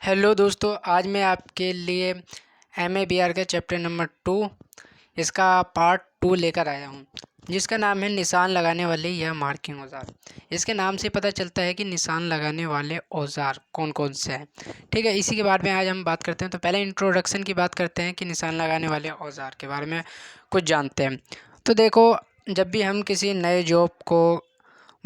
Hello दोस्तों, आज मैं आपके लिए MABR का चैप्टर नंबर 2 इसका पार्ट 2 लेकर आया हूं, जिसका नाम है निशान लगाने वाले या मार्किंग औजार। इसके नाम से पता चलता है कि निशान लगाने वाले औजार कौन कौन से हैं। ठीक है, इसी के बारे में आज हम बात करते हैं। तो पहले इंट्रोडक्शन की बात करते हैं कि निशान लगाने वाले औजार के बारे में कुछ जानते हैं। तो देखो, जब भी हम किसी नए जॉब को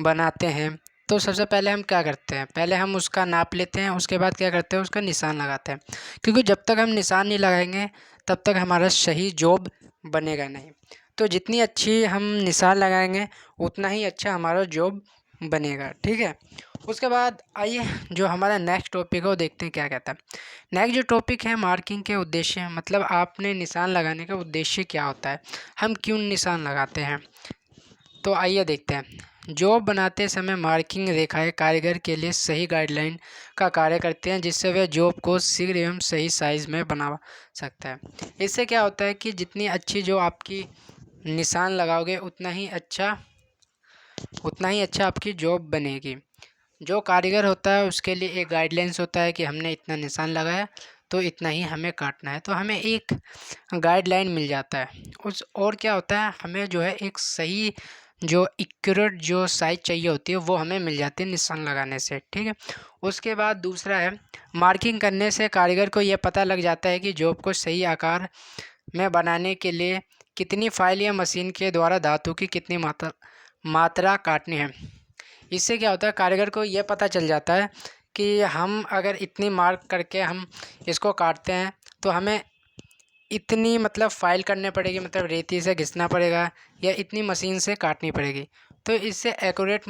बनाते हैं तो सबसे पहले हम क्या करते हैं, पहले हम उसका नाप लेते हैं, उसके बाद क्या करते हैं, उसका निशान लगाते हैं। क्योंकि जब तक हम निशान नहीं लगाएंगे तब तक हमारा सही जॉब बनेगा नहीं। तो जितनी अच्छी हम निशान लगाएंगे उतना ही अच्छा हमारा जॉब बनेगा। ठीक है, उसके बाद आइए जो हमारा नेक्स्ट टॉपिक है वो देखते हैं क्या कहता है। नेक्स्ट जो टॉपिक है मार्किंग के उद्देश्य, मतलब आपने निशान लगाने का उद्देश्य क्या होता है, हम क्यों निशान लगाते हैं। तो आइए देखते हैं। जॉब बनाते समय मार्किंग रेखाएं कारीगर के लिए सही गाइडलाइन का कार्य करते हैं, जिससे वह जॉब को शीघ्र एवं सही साइज में बना सकता है। इससे क्या होता है कि जितनी अच्छी जो आपकी निशान लगाओगे उतना ही अच्छा आपकी जॉब बनेगी। जो कारीगर होता है उसके लिए एक गाइडलाइंस होता है कि हमने इतना निशान लगाया तो इतना ही हमें काटना है, तो हमें एक गाइडलाइन मिल जाता है उस। और क्या होता है, हमें जो है एक सही जो एक्यूरेट जो साइज चाहिए होती है वो हमें मिल जाती है निशान लगाने से। ठीक है, उसके बाद दूसरा है मार्किंग करने से कारीगर को यह पता लग जाता है कि जॉब को सही आकार में बनाने के लिए कितनी फाइल या मशीन के द्वारा धातु की कितनी मात्रा काटनी है। इससे क्या होता है, कारीगर को ये पता चल जाता है कि हम अगर इतनी मार्क करके हम इसको काटते हैं तो हमें इतनी मतलब फाइल करने पड़ेगी, मतलब रेती से घिसना पड़ेगा या इतनी मशीन से काटनी पड़ेगी। तो इससे एक्यूरेट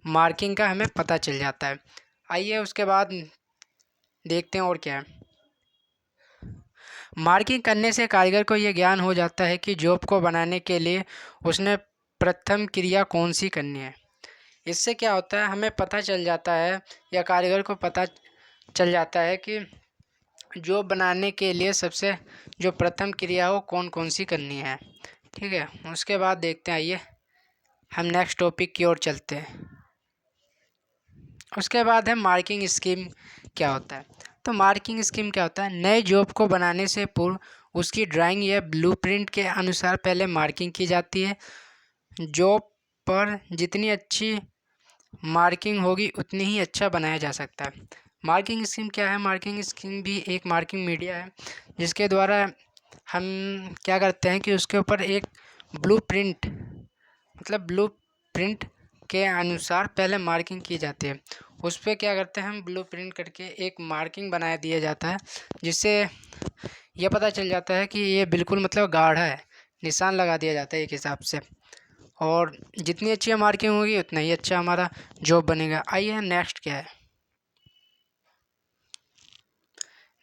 मार्किंग का हमें पता चल जाता है। आइए उसके बाद देखते हैं और क्या है। मार्किंग करने से कारीगर को यह ज्ञान हो जाता है कि जॉब को बनाने के लिए उसने प्रथम क्रिया कौन सी करनी है। इससे क्या होता है, हमें पता चल जाता है या कारीगर को पता चल जाता है कि जॉब बनाने के लिए सबसे जो प्रथम क्रिया हो कौन कौन सी करनी है। ठीक है, उसके बाद देखते हैं, आइए हम नेक्स्ट टॉपिक की ओर चलते हैं। उसके बाद है मार्किंग स्कीम क्या होता है। तो मार्किंग स्कीम क्या होता है, नए जॉब को बनाने से पूर्व उसकी ड्राइंग या ब्लूप्रिंट के अनुसार पहले मार्किंग की जाती है। जॉब पर जितनी अच्छी मार्किंग होगी उतनी ही अच्छा बनाया जा सकता है। मार्किंग स्कीम क्या है, मार्किंग स्कीम भी एक मार्किंग मीडिया है जिसके द्वारा हम क्या करते हैं कि उसके ऊपर एक ब्लूप्रिंट मतलब ब्लूप्रिंट के अनुसार पहले मार्किंग की जाती है। उस पर क्या करते हैं, हम ब्लूप्रिंट करके एक मार्किंग बना दिया जाता है, जिससे यह पता चल जाता है कि ये बिल्कुल मतलब गाढ़ा है, निशान लगा दिया जाता है एक हिसाब से। और जितनी अच्छी मार्किंग होगी उतना ही अच्छा हमारा जॉब बनेगा। आइए नेक्स्ट क्या है।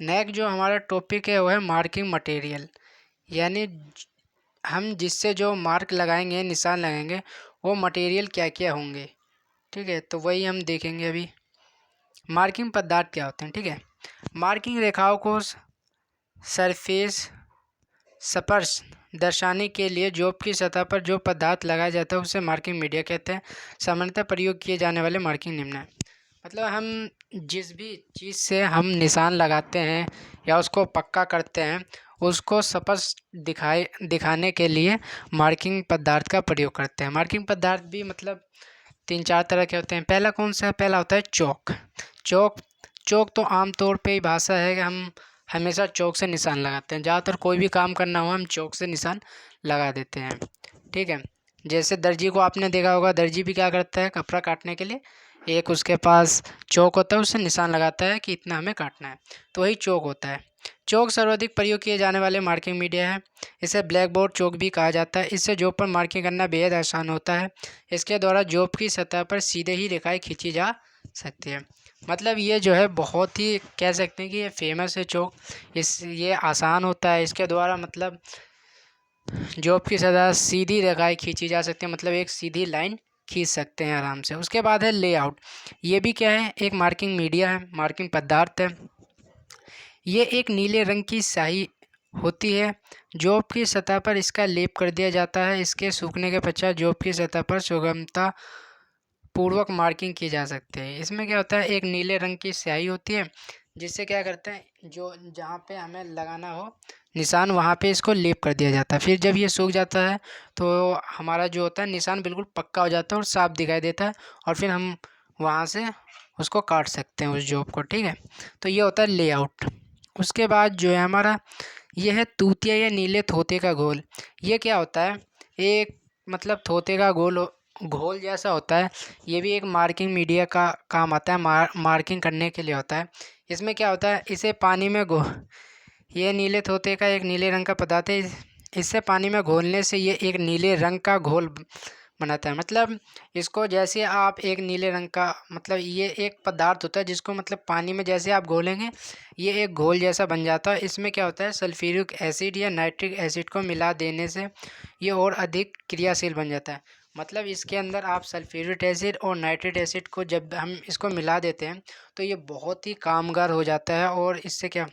नेक्स्ट जो हमारा टॉपिक है वो है मार्किंग मटेरियल, यानी हम जिससे जो मार्क लगाएंगे निशान लगाएंगे वो मटेरियल क्या क्या होंगे। ठीक है, तो वही हम देखेंगे अभी। मार्किंग पदार्थ क्या होते हैं। ठीक है, मार्किंग रेखाओं को सरफेस स्पर्श दर्शाने के लिए जॉब की सतह पर जो पदार्थ लगाया जाता है उसे मार्किंग मीडिया कहते हैं। सामान्यतः प्रयोग किए जाने वाले मार्किंग निम्न है। मतलब हम जिस भी चीज़ से हम निशान लगाते हैं या उसको पक्का करते हैं उसको स्पष्ट दिखाने के लिए मार्किंग पदार्थ का प्रयोग करते हैं। मार्किंग पदार्थ भी मतलब 3-4 तरह के होते हैं। पहला कौन सा है, पहला होता है चौक। चौक चौक तो आमतौर पे ही भाषा है कि हम हमेशा चौक से निशान लगाते हैं। ज़्यादातर कोई भी काम करना हो हम चौक से निशान लगा देते हैं। ठीक है, जैसे दर्जी को आपने देखा होगा, दर्जी भी क्या करता है, कपड़ा काटने के लिए एक उसके पास चौक होता है, उससे निशान लगाता है कि इतना हमें काटना है, तो वही चौक होता है। चौक सर्वाधिक प्रयोग किए जाने वाले मार्किंग मीडिया है। इसे ब्लैक बोर्ड चौक भी कहा जाता है। इससे जॉब पर मार्किंग करना बेहद आसान होता है। इसके द्वारा जॉब की सतह पर सीधे ही रेखाएं खींची जा सकती है। मतलब ये जो है बहुत ही कह सकते हैं कि ये फेमस है चौक। ये आसान होता है, इसके द्वारा मतलब जॉब की सतह सीधी रेखाएं खींची जा सकती है, मतलब एक सीधी लाइन खींच सकते हैं आराम से। उसके बाद है लेआउट। ये भी क्या है, एक मार्किंग मीडिया है, मार्किंग पदार्थ है। ये एक नीले रंग की स्याही होती है। जॉब की सतह पर इसका लेप कर दिया जाता है। इसके सूखने के पश्चात जॉब की सतह पर सुगमता पूर्वक मार्किंग की जा सकती है। इसमें क्या होता है, एक नीले रंग की स्याही होती है जिससे क्या करते हैं, जो जहाँ पे हमें लगाना हो निशान वहाँ पे इसको लेप कर दिया जाता है। फिर जब ये सूख जाता है तो हमारा जो होता है निशान बिल्कुल पक्का हो जाता है और साफ दिखाई देता है, और फिर हम वहाँ से उसको काट सकते हैं उस जॉब को। ठीक है, तो ये होता है लेआउट। उसके बाद जो है हमारा ये है तूतिया या नीले थोते का घोल। ये क्या होता है, एक मतलब थोते का घोल जैसा होता है। ये भी एक मार्किंग मीडिया का काम आता है, मार्किंग करने के लिए होता है। इसमें क्या होता है, इसे पानी में घो ये नीले तोते का एक नीले रंग का पदार्थ है। इससे पानी में घोलने से ये एक नीले रंग का घोल बनाता है। मतलब इसको जैसे आप एक नीले रंग का, मतलब ये एक पदार्थ होता है जिसको मतलब पानी में जैसे आप घोलेंगे ये एक घोल जैसा बन जाता है। इसमें क्या होता है, सल्फ्यूरिक एसिड या नाइट्रिक एसिड को मिला देने से ये और अधिक क्रियाशील बन जाता है। मतलब इसके अंदर आप सल्फ्यूरिक एसिड और नाइट्रिक एसिड को जब हम इसको मिला देते हैं तो ये बहुत ही कामगार हो जाता है। और इससे क्या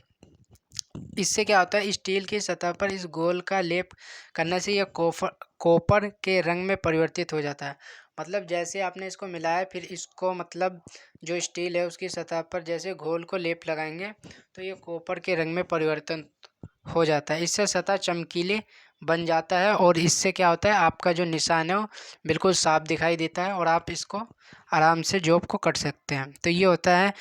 होता है, स्टील की सतह पर इस घोल का लेप करने से यह कॉपर के रंग में परिवर्तित हो जाता है। मतलब जैसे आपने इसको मिलाया, फिर इसको मतलब जो स्टील है उसकी सतह पर जैसे घोल को लेप लगाएंगे तो ये कॉपर के रंग में परिवर्तन हो जाता है। इससे सतह चमकीली बन जाता है और इससे क्या होता है, आपका जो निशान है वो बिल्कुल साफ दिखाई देता है और आप इसको आराम से जॉब को कट सकते हैं। तो ये होता है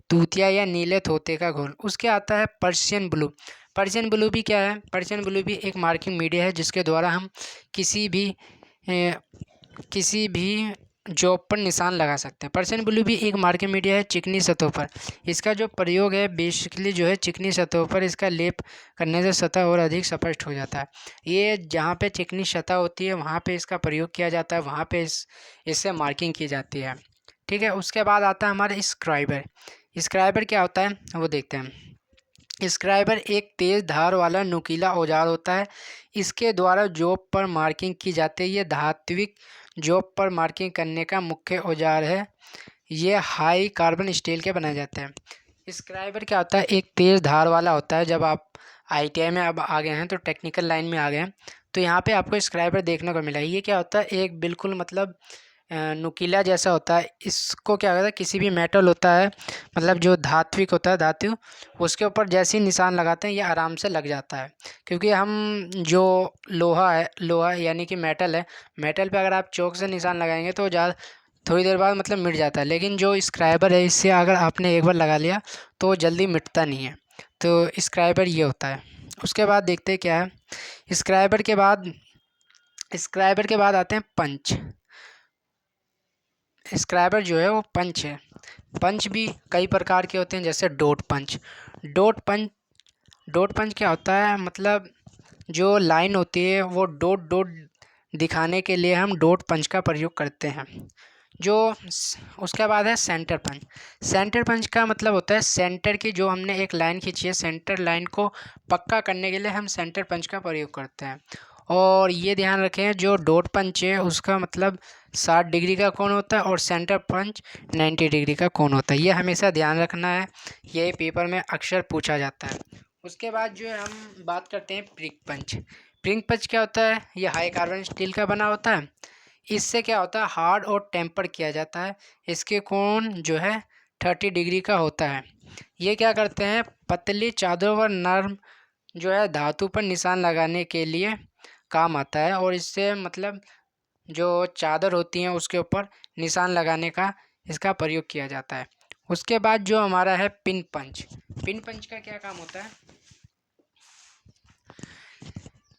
तूतिया या नीले तोते का घोल। उसके आता है पर्शियन ब्लू। पर्शियन ब्लू भी क्या है, पर्शियन ब्लू भी एक मार्किंग मीडिया है जिसके द्वारा हम किसी भी किसी भी जॉब पर निशान लगा सकते हैं। पर्शियन ब्लू भी एक मार्किंग मीडिया है चिकनी सतहों पर। इसका जो प्रयोग है बेसिकली जो है चिकनी सतहों पर इसका लेप करने से सतह और अधिक स्पष्ट हो जाता है। ये जहाँ पे चिकनी सतह होती है वहाँ पे इसका प्रयोग किया जाता है, वहाँ पे इससे मार्किंग की जाती है। ठीक है, उसके बाद आता है हमारा स्क्राइबर। स्क्राइबर क्या होता है वो देखते हैं। स्क्राइबर एक तेज़ धार वाला नुकीला औजार होता है। इसके द्वारा जॉब पर मार्किंग की जाती है। ये धात्विक जॉब पर मार्किंग करने का मुख्य औजार है। ये हाई कार्बन स्टील के बनाए जाते हैं। स्क्राइबर क्या होता है, एक तेज़ धार वाला होता है। जब आप ITI में अब आ गए हैं तो टेक्निकल लाइन में आ गए हैं तो यहाँ पे आपको स्क्राइबर देखने को मिला है। ये क्या होता है, एक बिल्कुल मतलब नुकीला जैसा होता है। इसको क्या होता है, किसी भी मेटल होता है मतलब जो धात्विक होता है धातु, उसके ऊपर जैसे ही निशान लगाते हैं ये आराम से लग जाता है। क्योंकि हम जो लोहा यानी कि मेटल है, मेटल पे अगर आप चौक से निशान लगाएंगे तो ज़्यादा थोड़ी देर बाद मतलब मिट जाता है। लेकिन जो स्क्राइबर है इससे अगर आपने एक बार लगा लिया तो वो जल्दी मिटता नहीं है। तो स्क्राइबर ये होता है। उसके बाद देखते हैं क्या है, स्क्राइबर के बाद आते हैं पंच। स्क्राइबर जो है वो पंच है। पंच भी कई प्रकार के होते हैं, जैसे डॉट पंच। डॉट पंच डॉट पंच क्या होता है, मतलब जो लाइन होती है वो डॉट डॉट दिखाने के लिए हम डॉट पंच का प्रयोग करते हैं। उसके बाद है सेंटर पंच। सेंटर पंच का मतलब होता है सेंटर की जो हमने एक लाइन खींची है, सेंटर लाइन को पक्का करने के लिए हम सेंटर पंच का प्रयोग करते हैं। और ये ध्यान रखें, जो डॉट पंच है उसका मतलब 60 डिग्री का कोण होता है और सेंटर पंच 90 डिग्री का कोण होता है। ये हमेशा ध्यान रखना है, ये पेपर में अक्सर पूछा जाता है। उसके बाद जो है हम बात करते हैं प्रिक पंच। प्रिक पंच क्या होता है, ये हाई कार्बन स्टील का बना होता है। इससे क्या होता है, हार्ड और टेम्पर किया जाता है। इसके कोण जो है 30 डिग्री का होता है। ये क्या करते हैं, पतली चादरों पर नर्म जो है धातु पर निशान लगाने के लिए काम आता है। और इससे मतलब जो चादर होती हैं उसके ऊपर निशान लगाने का इसका प्रयोग किया जाता है। उसके बाद जो हमारा है पिन पंच। पिन पंच का क्या काम होता है,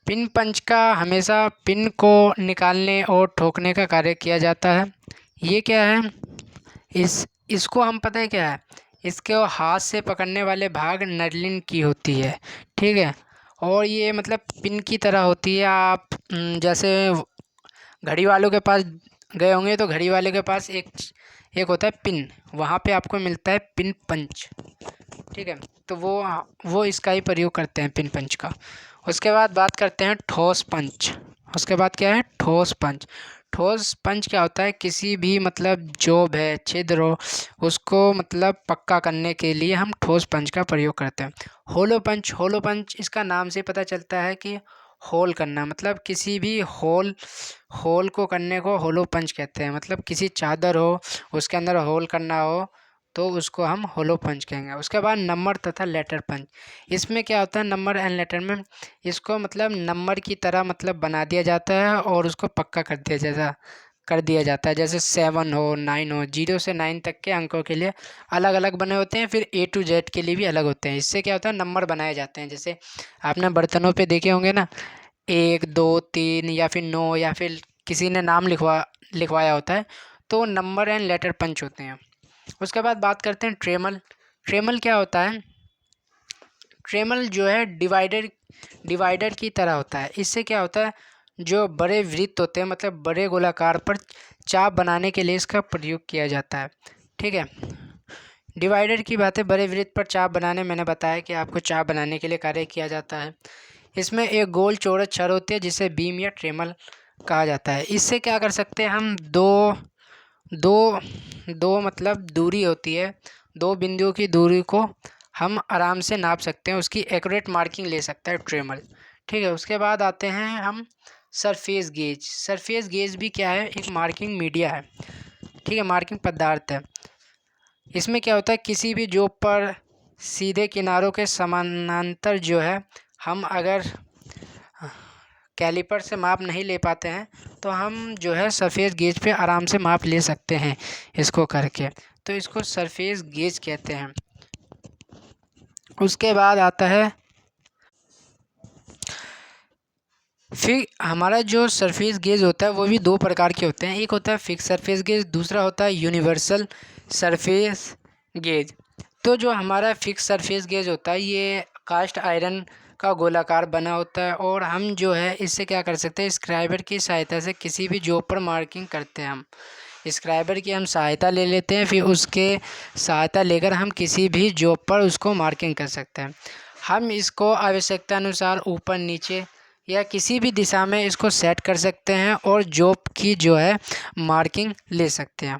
पिन पंच का हमेशा पिन को निकालने और ठोकने का कार्य किया जाता है। ये क्या है, इसको हम पता है क्या है, इसके हाथ से पकड़ने वाले भाग नर्लिन की होती है। ठीक है, और ये मतलब पिन की तरह होती है। आप जैसे घड़ी वालों के पास गए होंगे तो घड़ी वाले के पास एक होता है पिन, वहाँ पे आपको मिलता है पिन पंच। ठीक है, तो वो इसका ही प्रयोग करते हैं पिन पंच का। उसके बाद बात करते हैं ठोस पंच। उसके बाद क्या है, ठोस पंच। ठोस पंच क्या होता है, किसी भी मतलब जॉब है छिद्र हो उसको मतलब पक्का करने के लिए हम ठोस पंच का प्रयोग करते हैं। होलो पंच इसका नाम से पता चलता है कि होल करना, मतलब किसी भी होल होल को करने को होलो पंच कहते हैं। मतलब किसी चादर हो उसके अंदर होल करना हो तो उसको हम होलो पंच कहेंगे। उसके बाद नंबर तथा लेटर पंच, इसमें क्या होता है नंबर एंड लेटर में, इसको मतलब नंबर की तरह मतलब बना दिया जाता है और उसको पक्का कर दिया जाता है। जैसे 7 हो 9 हो, 0 से 9 तक के अंकों के लिए अलग अलग बने होते हैं, फिर A to Z के लिए भी अलग होते हैं। इससे क्या होता है नंबर बनाए जाते हैं। जैसे आपने बर्तनों पे देखे होंगे ना, 1 2 3 या फिर 9, या फिर किसी ने नाम लिखवाया होता है, तो नंबर एंड लेटर पंच होते हैं। उसके बाद बात करते हैं ट्रेमल। ट्रेमल क्या होता है, ट्रेमल जो है डिवाइडर की तरह होता है। इससे क्या होता है, जो बड़े वृत्त होते हैं मतलब बड़े गोलाकार पर चाप बनाने के लिए इसका प्रयोग किया जाता है। ठीक है, डिवाइडर की बातें, बड़े वृत्त पर चाप बनाने, मैंने बताया कि आपको चाप बनाने के लिए कार्य किया जाता है। इसमें एक गोल चौड़स छड़ होती है जिसे बीम या ट्रेमल कहा जाता है। इससे क्या कर सकते हैं हम, दो दो दो मतलब दूरी होती है, दो बिंदुओं की दूरी को हम आराम से नाप सकते हैं, उसकी एक्यूरेट मार्किंग ले सकता है ट्रेमल। ठीक है, उसके बाद आते हैं हम सरफेस गेज। सरफेस गेज भी क्या है, एक मार्किंग मीडिया है। ठीक है, मार्किंग पदार्थ है। इसमें क्या होता है, किसी भी जॉब पर सीधे किनारों के समानांतर जो है, हम अगर कैलिपर से माप नहीं ले पाते हैं तो हम जो है सरफेस गेज पे आराम से माप ले सकते हैं इसको करके, तो इसको सरफेस गेज कहते हैं। उसके बाद आता है, फिर हमारा जो सरफेस गेज होता है वो भी दो प्रकार के होते हैं। एक होता है फिक्स सरफेस गेज, दूसरा होता है यूनिवर्सल सरफेस गेज। तो जो हमारा फिक्स सरफेस गेज होता है ये कास्ट आयरन का गोलाकार बना होता है, और हम जो है इससे क्या कर सकते हैं, स्क्राइबर की सहायता से किसी भी जॉब पर मार्किंग करते हैं। हम स्क्राइबर की हम सहायता ले लेते हैं, फिर उसके सहायता लेकर हम किसी भी जॉब पर उसको मार्किंग कर सकते हैं। हम इसको आवश्यकता अनुसार ऊपर नीचे या किसी भी दिशा में इसको सेट कर सकते हैं और जॉब की जो है मार्किंग ले सकते हैं।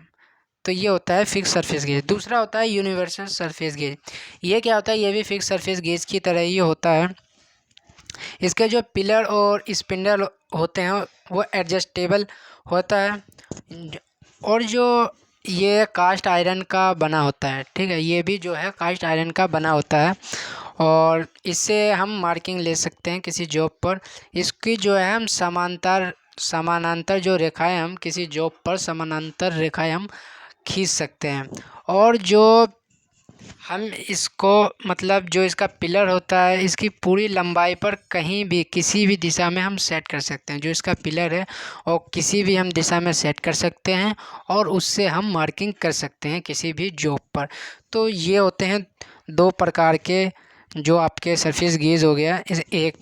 तो ये होता है फिक्स सरफेस गेज। दूसरा होता है यूनिवर्सल सरफेस गेज। ये क्या होता है, ये भी फिक्स सरफेस गेज की तरह ही होता है। इसके जो पिलर और स्पिंडल होते हैं वो एडजस्टेबल होता है, और जो ये कास्ट आयरन का बना होता है। ठीक है, ये भी जो है कास्ट आयरन का बना होता है, और इससे हम मार्किंग ले सकते हैं किसी जॉब पर। इसकी जो है हम समानांतर जो रेखाएं, हम किसी जॉब पर समानांतर रेखाएं हम खींच सकते हैं। और जो हम इसको मतलब जो इसका पिलर होता है इसकी पूरी लंबाई पर कहीं भी किसी भी दिशा में हम सेट कर सकते हैं। जो इसका पिलर है और किसी भी हम दिशा में सेट कर सकते हैं और उससे हम मार्किंग कर सकते हैं किसी भी जॉब पर। तो ये होते हैं दो प्रकार के जो आपके सरफेस गेज हो गया, इस एक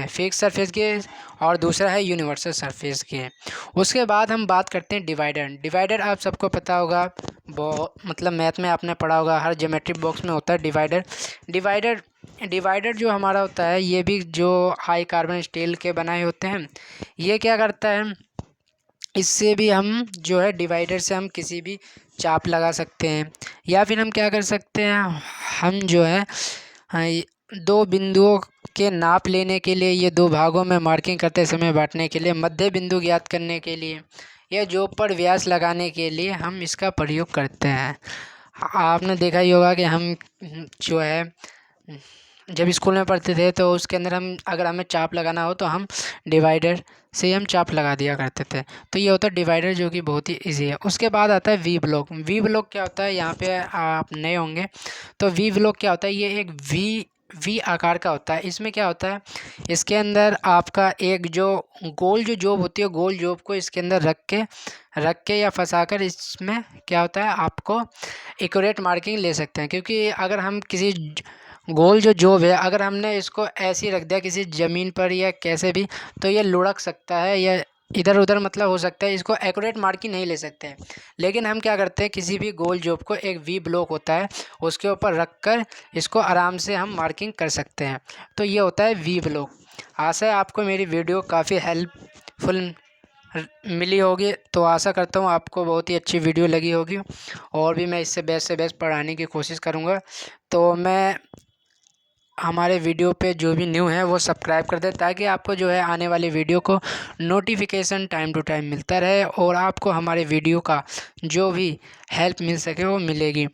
फिक्स सरफेस गेज और दूसरा है यूनिवर्सल सरफेस गेज। उसके बाद हम बात करते हैं डिवाइडर। डिवाइडर आप सबको पता होगा, मतलब मैथ में आपने पढ़ा होगा, हर ज्योमेट्री बॉक्स में होता है डिवाइडर। डिवाइडर जो हमारा होता है ये भी जो हाई कार्बन स्टील के बनाए होते हैं। ये क्या करता है, इससे भी हम जो है डिवाइडर से हम किसी भी चाप लगा सकते हैं, या फिर हम क्या कर सकते हैं, हम जो है दो बिंदुओं के नाप लेने के लिए, ये दो भागों में मार्किंग करते समय बांटने के लिए, मध्य बिंदु ज्ञात करने के लिए, या जॉब पर व्यास लगाने के लिए हम इसका प्रयोग करते हैं। आपने देखा ही होगा कि हम जो है जब स्कूल में पढ़ते थे तो उसके अंदर हम अगर हमें चाप लगाना हो तो हम डिवाइडर से हम चाप लगा दिया करते थे। तो ये होता है डिवाइडर, जो कि बहुत ही इजी है। उसके बाद आता है वी ब्लॉक। वी ब्लॉक क्या होता है, यहाँ पे आप नए होंगे तो वी ब्लॉक क्या होता है, ये एक वी आकार का होता है। इसमें क्या होता है, इसके अंदर आपका एक जो गोल जो जॉब होती है, गोल जॉब को इसके अंदर रख के या फंसाकर इसमें क्या होता है, आपको एक्यूरेट मार्किंग ले सकते हैं। क्योंकि अगर हम किसी गोल जो जॉब है अगर हमने इसको ऐसे ही रख दिया किसी ज़मीन पर या कैसे भी, तो ये लुढ़क सकता है या इधर उधर मतलब हो सकता है, इसको एक्यूरेट मार्किंग नहीं ले सकते हैं। लेकिन हम क्या करते हैं, किसी भी गोल जॉब को एक वी ब्लॉक होता है उसके ऊपर रख कर इसको आराम से हम मार्किंग कर सकते हैं। तो ये होता है वी ब्लॉक। आशा है आपको मेरी वीडियो काफ़ी हेल्पफुल मिली होगी, तो आशा करता हूँ आपको बहुत ही अच्छी वीडियो लगी होगी, और भी मैं इससे बेस्ट से बेस्ट पढ़ाने की कोशिश करूँगा। तो मैं हमारे वीडियो पे जो भी न्यू है वो सब्सक्राइब कर दें, ताकि आपको जो है आने वाली वीडियो को नोटिफिकेशन टाइम टू टाइम मिलता रहे और आपको हमारे वीडियो का जो भी हेल्प मिल सके वो मिलेगी।